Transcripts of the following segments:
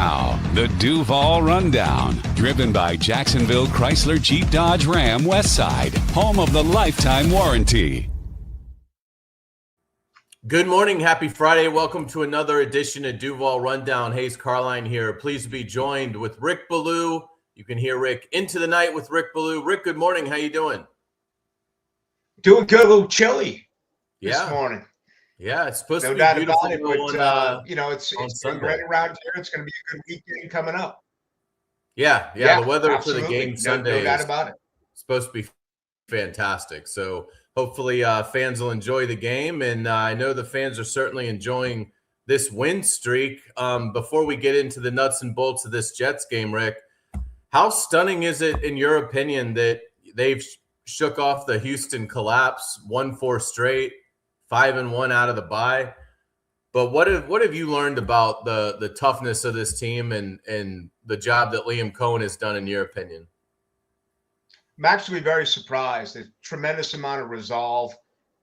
Now, the Duval Rundown, driven by Jacksonville Chrysler Jeep Dodge Ram Westside, home of the lifetime warranty. Good morning. Happy Friday. Welcome to another edition of Duval Rundown. Hayes Carline here. Pleased to be joined with Rick Ballou. You can hear Rick into the night with Rick Ballou. Rick, good morning. How you doing? Doing good. A little chilly this morning. Yeah, it's supposed to be doubt beautiful. about it, but it's been great around here. It's going to be a good weekend coming up. Yeah. The weather absolutely. for the game Sunday no doubt about it. Supposed to be fantastic. So hopefully fans will enjoy the game, and I know the fans are certainly enjoying this win streak. Before we get into the nuts and bolts of this Jets game, Rick, how stunning is it, in your opinion, that they've shook off the Houston collapse, won 4 straight, 5-1 out of the bye? But what have you learned about the toughness of this team and the job that Liam Cohen has done, in your opinion? I'm actually very surprised. A tremendous amount of resolve,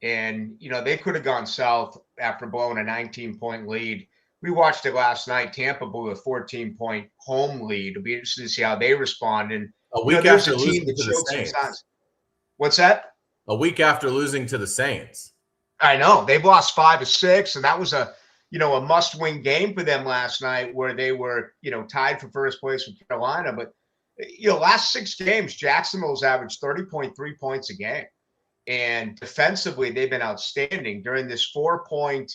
and they could have gone south after blowing a 19-point lead. We watched it last night. Tampa blew a 14-point home lead. It'll be interesting to see how they respond. And a week after losing to the Saints. What's that? A week after losing to the Saints. I know. They've lost 5 of 6, and that was a must-win game for them last night, where they were tied for first place with Carolina. But last 6 games, Jacksonville's averaged 30.3 points a game, and defensively they've been outstanding. During this 4-game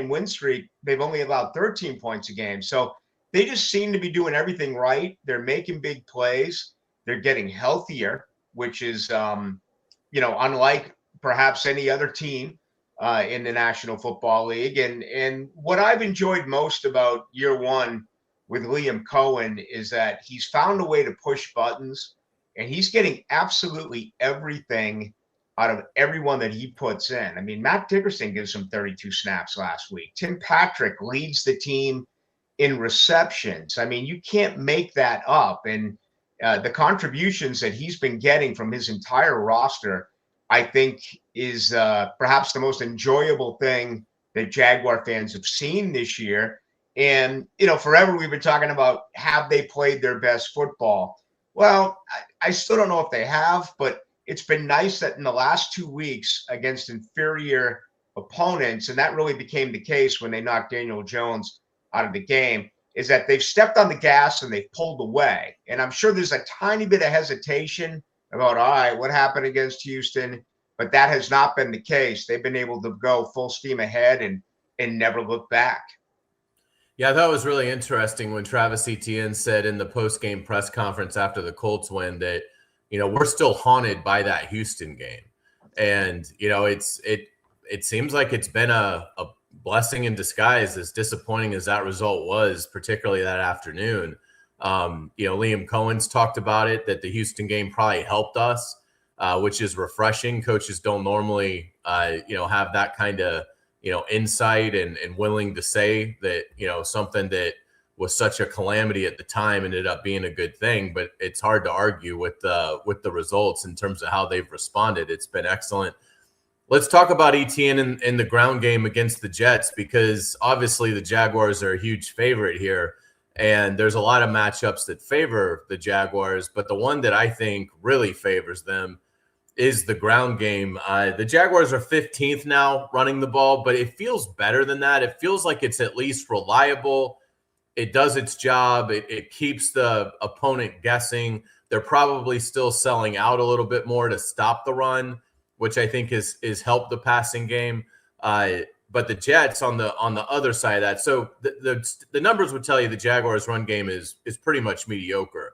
win streak, they've only allowed 13 points a game. So they just seem to be doing everything right. They're making big plays. They're getting healthier, which is unlike perhaps any other team in the National Football League. And what I've enjoyed most about year one with Liam Cohen is that he's found a way to push buttons, and he's getting absolutely everything out of everyone that he puts in. I mean, Matt Dickerson gives him 32 snaps last week. Tim Patrick leads the team in receptions. I mean, you can't make that up. And the contributions that he's been getting from his entire roster, I think, is perhaps the most enjoyable thing that Jaguar fans have seen this year. And, forever we've been talking about, have they played their best football? Well, I still don't know if they have, but it's been nice that in the last 2 weeks against inferior opponents, and that really became the case when they knocked Daniel Jones out of the game, is that they've stepped on the gas and they've pulled away. And I'm sure there's a tiny bit of hesitation about, all right, what happened against Houston? But that has not been the case. They've been able to go full steam ahead and never look back. Yeah, I thought it was really interesting when Travis Etienne said in the post-game press conference after the Colts win that, we're still haunted by that Houston game. And, it seems like it's been a blessing in disguise, as disappointing as that result was, particularly that afternoon. Liam Cohen's talked about it, that the Houston game probably helped us, which is refreshing. Coaches don't normally, have that kind of, insight and willing to say that, something that was such a calamity at the time ended up being a good thing. But it's hard to argue with the results in terms of how they've responded. It's been excellent. Let's talk about Etienne in the ground game against the Jets, because obviously the Jaguars are a huge favorite here. And there's a lot of matchups that favor the Jaguars, but the one that I think really favors them is the ground game. The Jaguars are 15th now running the ball, but it feels better than that. It feels like it's at least reliable. It does its job. It keeps the opponent guessing. They're probably still selling out a little bit more to stop the run, which I think is helped the passing game. But the Jets on the other side of that, so the numbers would tell you the Jaguars' run game is pretty much mediocre.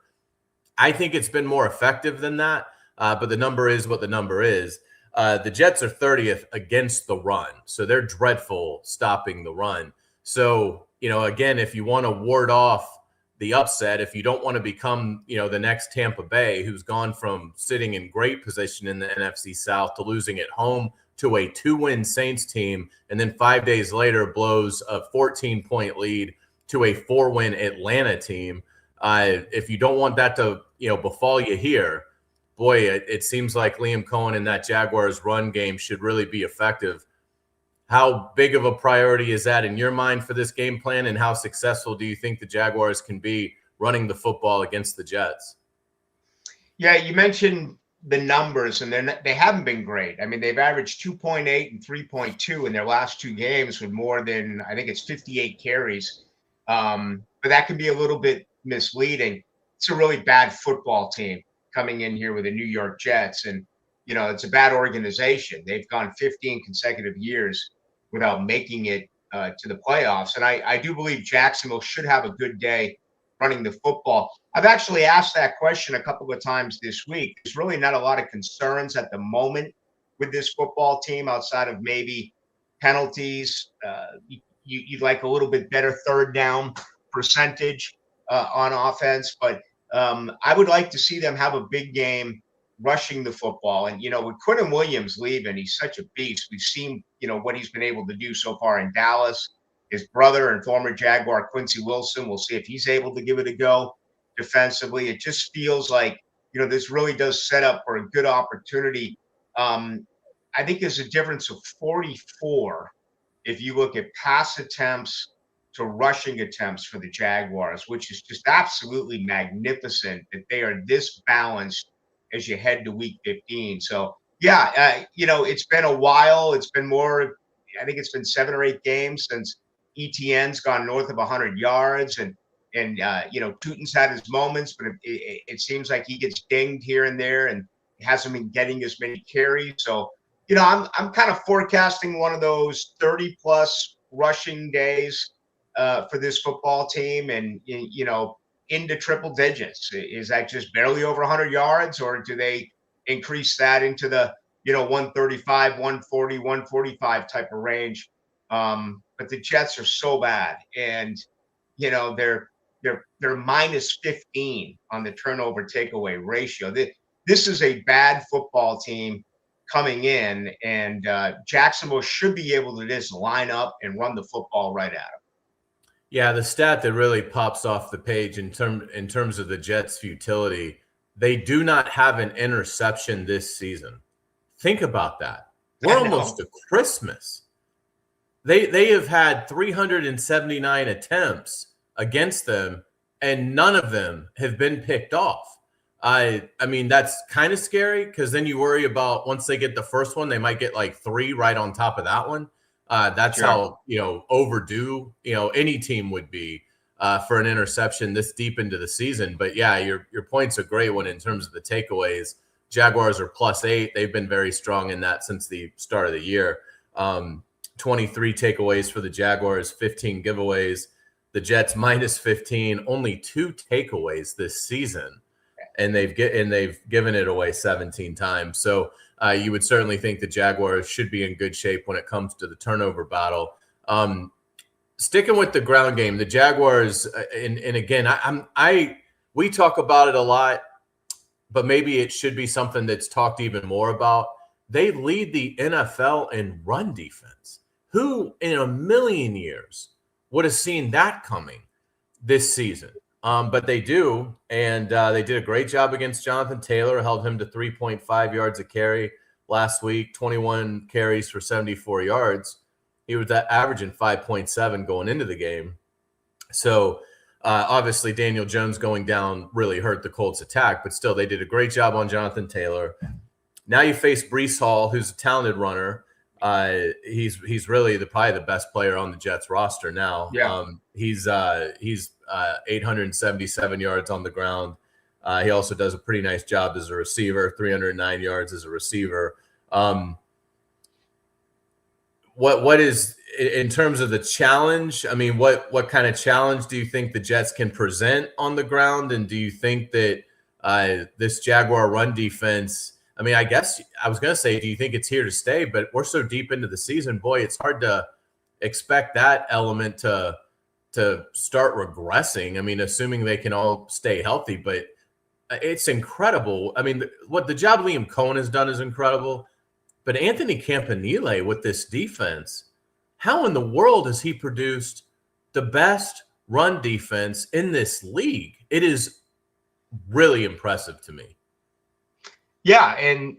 I think it's been more effective than that, but the number is what the number is. The Jets are 30th against the run, so they're dreadful stopping the run. So, again, if you want to ward off the upset, if you don't want to become, the next Tampa Bay, who's gone from sitting in great position in the NFC South to losing at home to a 2-win Saints team, and then 5 days later blows a 14-point lead to a 4-win Atlanta team. If you don't want that to, befall you here, boy, it seems like Liam Cohen and that Jaguars run game should really be effective. how big of a priority is that in your mind for this game plan, and how successful do you think the Jaguars can be running the football against the Jets? Yeah, you mentioned the numbers, and they haven't been great. I mean, they've averaged 2.8 and 3.2 in their last two games with more than, I think it's 58 carries. But that can be a little bit misleading. It's a really bad football team coming in here with the New York Jets, and it's a bad organization. They've gone 15 consecutive years without making it to the playoffs, and I do believe Jacksonville should have a good day running the football. I've actually asked that question a couple of times this week. There's really not a lot of concerns at the moment with this football team outside of maybe penalties. You'd like a little bit better third down percentage on offense, but I would like to see them have a big game rushing the football. And, with Quinton Williams leaving, he's such a beast. We've seen, what he's been able to do so far in Dallas. His brother and former Jaguar Quincy Wilson, we'll see if he's able to give it a go defensively. It just feels like, this really does set up for a good opportunity. I think there's a difference of 44 if you look at pass attempts to rushing attempts for the Jaguars, which is just absolutely magnificent that they are this balanced as you head to week 15. So, yeah, it's been a while. It's been more, I think it's been 7 or 8 games since ETN's gone north of 100 yards, and Tutin's had his moments, but it seems like he gets dinged here and there and hasn't been getting as many carries. So, I'm kind of forecasting one of those 30-plus rushing days for this football team, and into triple digits. Is that just barely over 100 yards, or do they increase that into the 135, 140, 145 type of range? But the Jets are so bad, and they're minus 15 on the turnover takeaway ratio. This is a bad football team coming in, and Jacksonville should be able to just line up and run the football right at them. Yeah, the stat that really pops off the page in terms of the Jets' futility, they do not have an interception this season. Think about that. We're almost to Christmas. They have had 379 attempts against them, and none of them have been picked off. I mean, that's kind of scary, because then you worry about once they get the first one, they might get like 3 right on top of that one. That's sure. how overdue any team would be for an interception this deep into the season. But yeah, your point's a great one in terms of the takeaways. Jaguars are +8. They've been very strong in that since the start of the year. 23 takeaways for the Jaguars, 15 giveaways. The Jets minus 15, only 2 takeaways this season, and they've given it away 17 times. So you would certainly think the Jaguars should be in good shape when it comes to the turnover battle. Sticking with the ground game, the Jaguars, and again, we talk about it a lot, but maybe it should be something that's talked even more about. They lead the NFL in run defense. Who in a million years would have seen that coming this season? But they do, and they did a great job against Jonathan Taylor, held him to 3.5 yards a carry last week, 21 carries for 74 yards. He was averaging 5.7 going into the game. So obviously Daniel Jones going down really hurt the Colts attack, but still they did a great job on Jonathan Taylor. Now you face Breece Hall, who's a talented runner. He's really probably the best player on the Jets roster now. Yeah. He's 877 yards on the ground. He also does a pretty nice job as a receiver, 309 yards as a receiver. What is, in terms of the challenge? I mean, what kind of challenge do you think the Jets can present on the ground? And do you think that this Jaguar run defense, I mean, I guess I was going to say, do you think it's here to stay? But we're so deep into the season, boy, it's hard to expect that element to start regressing. I mean, assuming they can all stay healthy, but it's incredible. I mean, what the job Liam Cohen has done is incredible. But Anthony Campanile with this defense, how in the world has he produced the best run defense in this league? It is really impressive to me. Yeah, and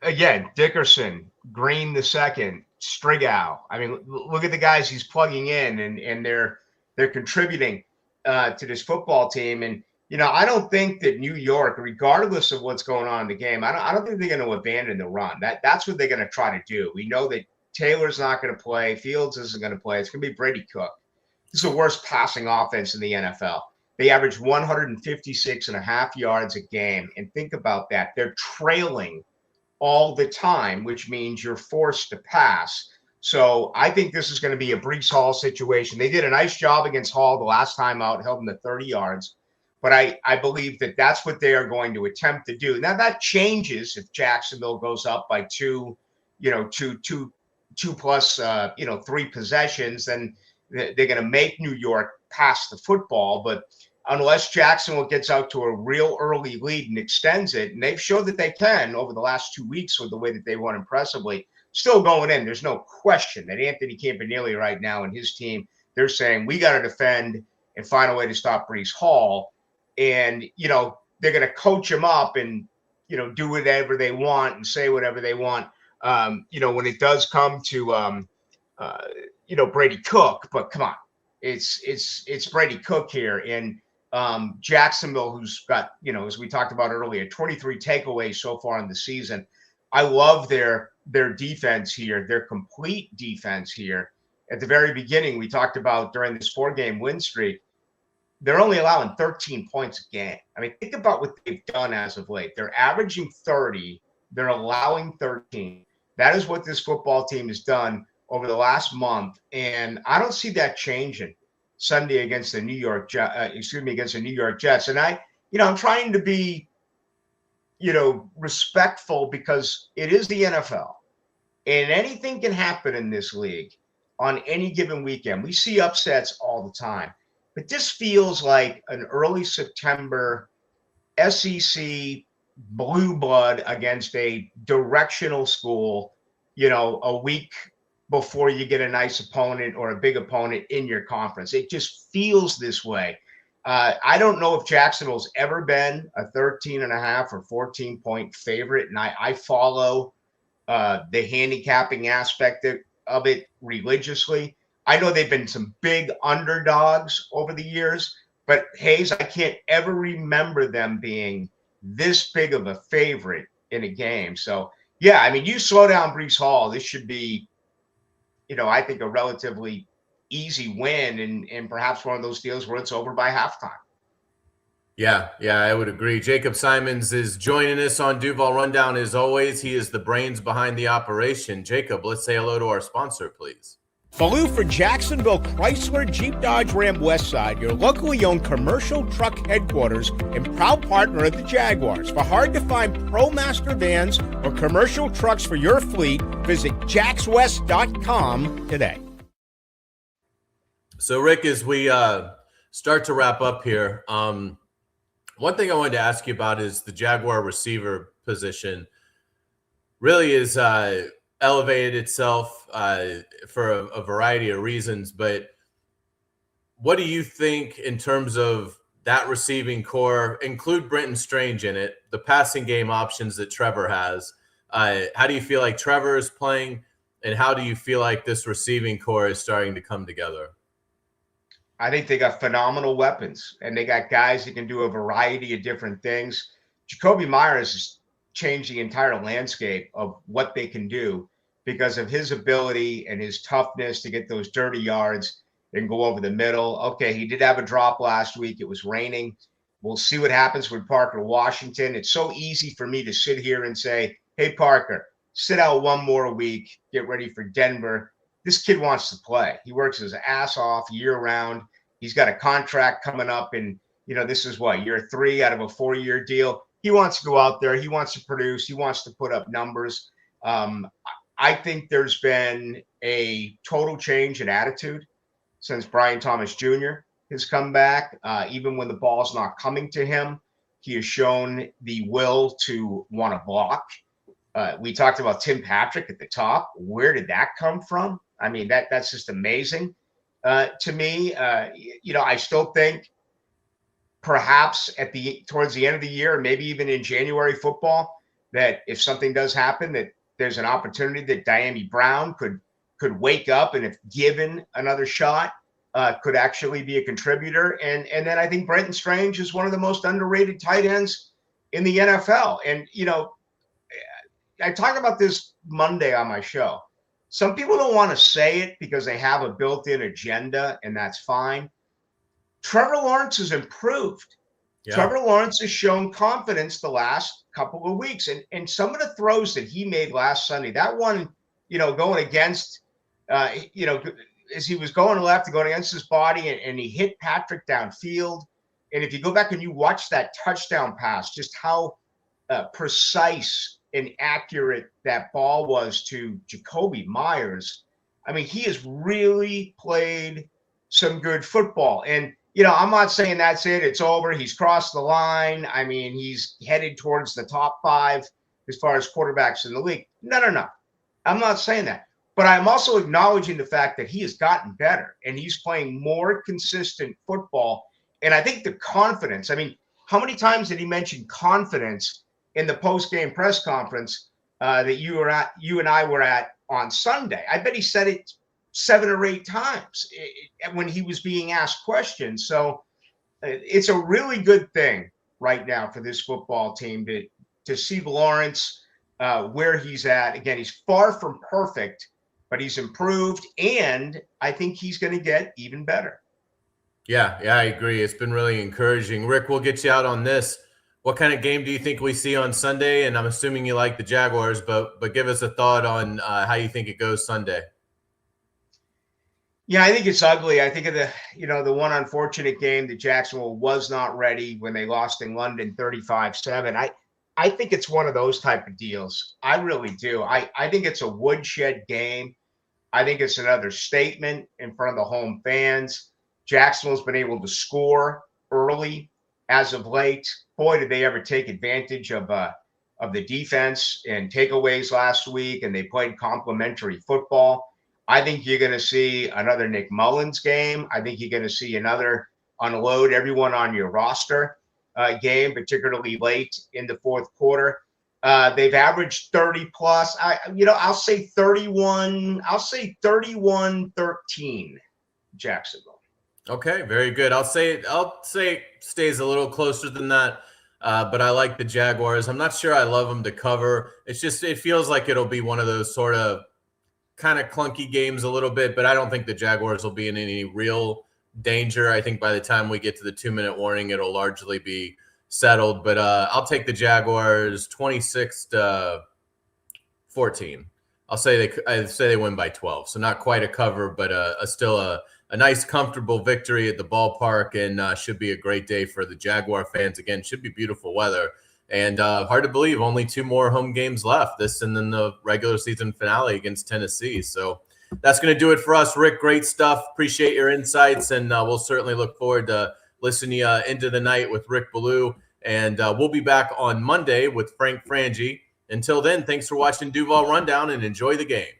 again, Dickerson, Green II, Strigow. I mean, look at the guys he's plugging in, and they're contributing to this football team. And I don't think that New York, regardless of what's going on in the game, I don't think they're going to abandon the run. That's what they're going to try to do. We know that Taylor's not going to play. Fields isn't going to play. It's going to be Brady Cook. This is the worst passing offense in the NFL. They average 156.5 yards a game. And think about that. They're trailing all the time, which means you're forced to pass. So I think this is going to be a Breece Hall situation. They did a nice job against Hall the last time out, held him to 30 yards. But I believe that that's what they are going to attempt to do. Now, that changes if Jacksonville goes up by two plus 3 possessions, then they're going to make New York pass the football. But unless Jacksonville gets out to a real early lead and extends it, and they've showed that they can over the last 2 weeks with the way that they won impressively, still going in. There's no question that Anthony Campanile right now and his team, they're saying we got to defend and find a way to stop Breece Hall. And, they're going to coach him up and, do whatever they want and say whatever they want, when it does come to, Brady Cook. But come on, it's Brady Cook here. And Jacksonville, who's got, as we talked about earlier, 23 takeaways so far in the season. I love their defense here, their complete defense here. At the very beginning, we talked about during this 4-game win streak, they're only allowing 13 points a game. I mean, think about what they've done as of late. They're averaging 30. They're allowing 13. That is what this football team has done over the last month. And I don't see that changing Sunday against the New York Jets. And I'm trying to be, respectful because it is the NFL. And anything can happen in this league on any given weekend. We see upsets all the time. But this feels like an early September SEC blue blood against a directional school, a week before you get a nice opponent or a big opponent in your conference. It just feels this way. I don't know if Jacksonville's ever been a 13.5 or 14-point favorite, and I follow the handicapping aspect of it religiously. I know they've been some big underdogs over the years, but Hayes, I can't ever remember them being this big of a favorite in a game. So, yeah, I mean, you slow down Breece Hall, this should be, I think a relatively easy win and perhaps one of those deals where it's over by halftime. Yeah, I would agree. Jacob Simons is joining us on Duval Rundown as always. He is the brains behind the operation. Jacob, let's say hello to our sponsor, please. Falou for Jacksonville Chrysler Jeep Dodge Ram Westside, your locally owned commercial truck headquarters and proud partner of the Jaguars. For hard-to-find ProMaster vans or commercial trucks for your fleet, visit jaxwest.com today. So, Rick, as we start to wrap up here, one thing I wanted to ask you about is the Jaguar receiver position really is elevated itself for a variety of reasons. But what do you think in terms of that receiving core? Include Brenton Strange in it, the passing game options that Trevor has. How do you feel like Trevor is playing, and how do you feel like this receiving core is starting to come together? I think they got phenomenal weapons, and they got guys that can do a variety of different things. Jacoby Myers has changed the entire landscape of what they can do because of his ability and his toughness to get those dirty yards and go over the middle. Okay, he did have a drop last week. It was raining. We'll see what happens with Parker Washington. It's so easy for me to sit here and say, hey, Parker, sit out one more week, get ready for Denver. This kid wants to play. He works his ass off year round. He's got a contract coming up, and this is what, year 3 out of a 4-year deal. He wants to go out there. He wants to produce. He wants to put up numbers. I think there's been a total change in attitude since Brian Thomas Jr. has come back. Even when the ball's not coming to him, he has shown the will to want to block. We talked about Tim Patrick at the top. Where did that come from? I mean, that's just amazing to me. I still think perhaps towards the end of the year, maybe even in January football, that if something does happen, that there's an opportunity that Diami Brown could could wake up and if given another shot, could actually be a contributor. And then I think Brenton Strange is one of the most underrated tight ends in the NFL. And, I talk about this Monday on my show. Some people don't want to say it because they have a built-in agenda, and that's fine. Trevor Lawrence has improved. Yeah. Trevor Lawrence has shown confidence the last couple of weeks. And some of the throws that he made last Sunday, that one, going against, as he was going left and going against his body, and he hit Patrick downfield. And if you go back and you watch that touchdown pass, just how precise and accurate that ball was to Jacoby Myers. I mean, he has really played some good football. And, I'm not saying that's it. It's over. He's crossed the line. I mean, he's headed towards the top 5 as far as quarterbacks in the league. No. I'm not saying that. But I'm also acknowledging the fact that he has gotten better and he's playing more consistent football. And I think the confidence, I mean, how many times did he mention confidence in the post-game press conference that you and I were at on Sunday? I bet he said it 7 or 8 times when he was being asked questions. So it's a really good thing right now for this football team to see Lawrence where he's at. Again, he's far from perfect, but he's improved, and I think he's going to get even better. Yeah, I agree. It's been really encouraging. Rick, we'll get you out on this. What kind of game do you think we see on Sunday? And I'm assuming you like the Jaguars, but give us a thought on how you think it goes Sunday. Yeah, I think it's ugly. I think of the one unfortunate game that Jacksonville was not ready when they lost in London 35-7. I think it's one of those type of deals. I really do. I think it's a woodshed game. I think it's another statement in front of the home fans. Jacksonville's been able to score early as of late. Boy, did they ever take advantage of the defense and takeaways last week, and they played complementary football. I think you're going to see another Nick Mullins game. I think you're going to see another unload everyone on your roster game, particularly late in the fourth quarter. They've averaged 30 plus. I'll say 31. I'll say 31-13 Jacksonville. Okay, very good. I'll say it stays a little closer than that, but I like the Jaguars. I'm not sure I love them to cover. It feels like it'll be one of those sort of kind of clunky games a little bit, but I don't think the Jaguars will be in any real danger. I think by the time we get to the 2-minute warning, it'll largely be settled. But I'll take the Jaguars 26-14. I'll say they win by 12, so not quite a cover, but still a nice, comfortable victory at the ballpark, and should be a great day for the Jaguar fans. Again, should be beautiful weather. And hard to believe, only 2 more home games left, this and then the regular season finale against Tennessee. So that's going to do it for us. Rick, great stuff. Appreciate your insights, and we'll certainly look forward to listening into the night with Rick Ballou. And we'll be back on Monday with Frank Frangie. Until then, thanks for watching Duval Rundown, and enjoy the game.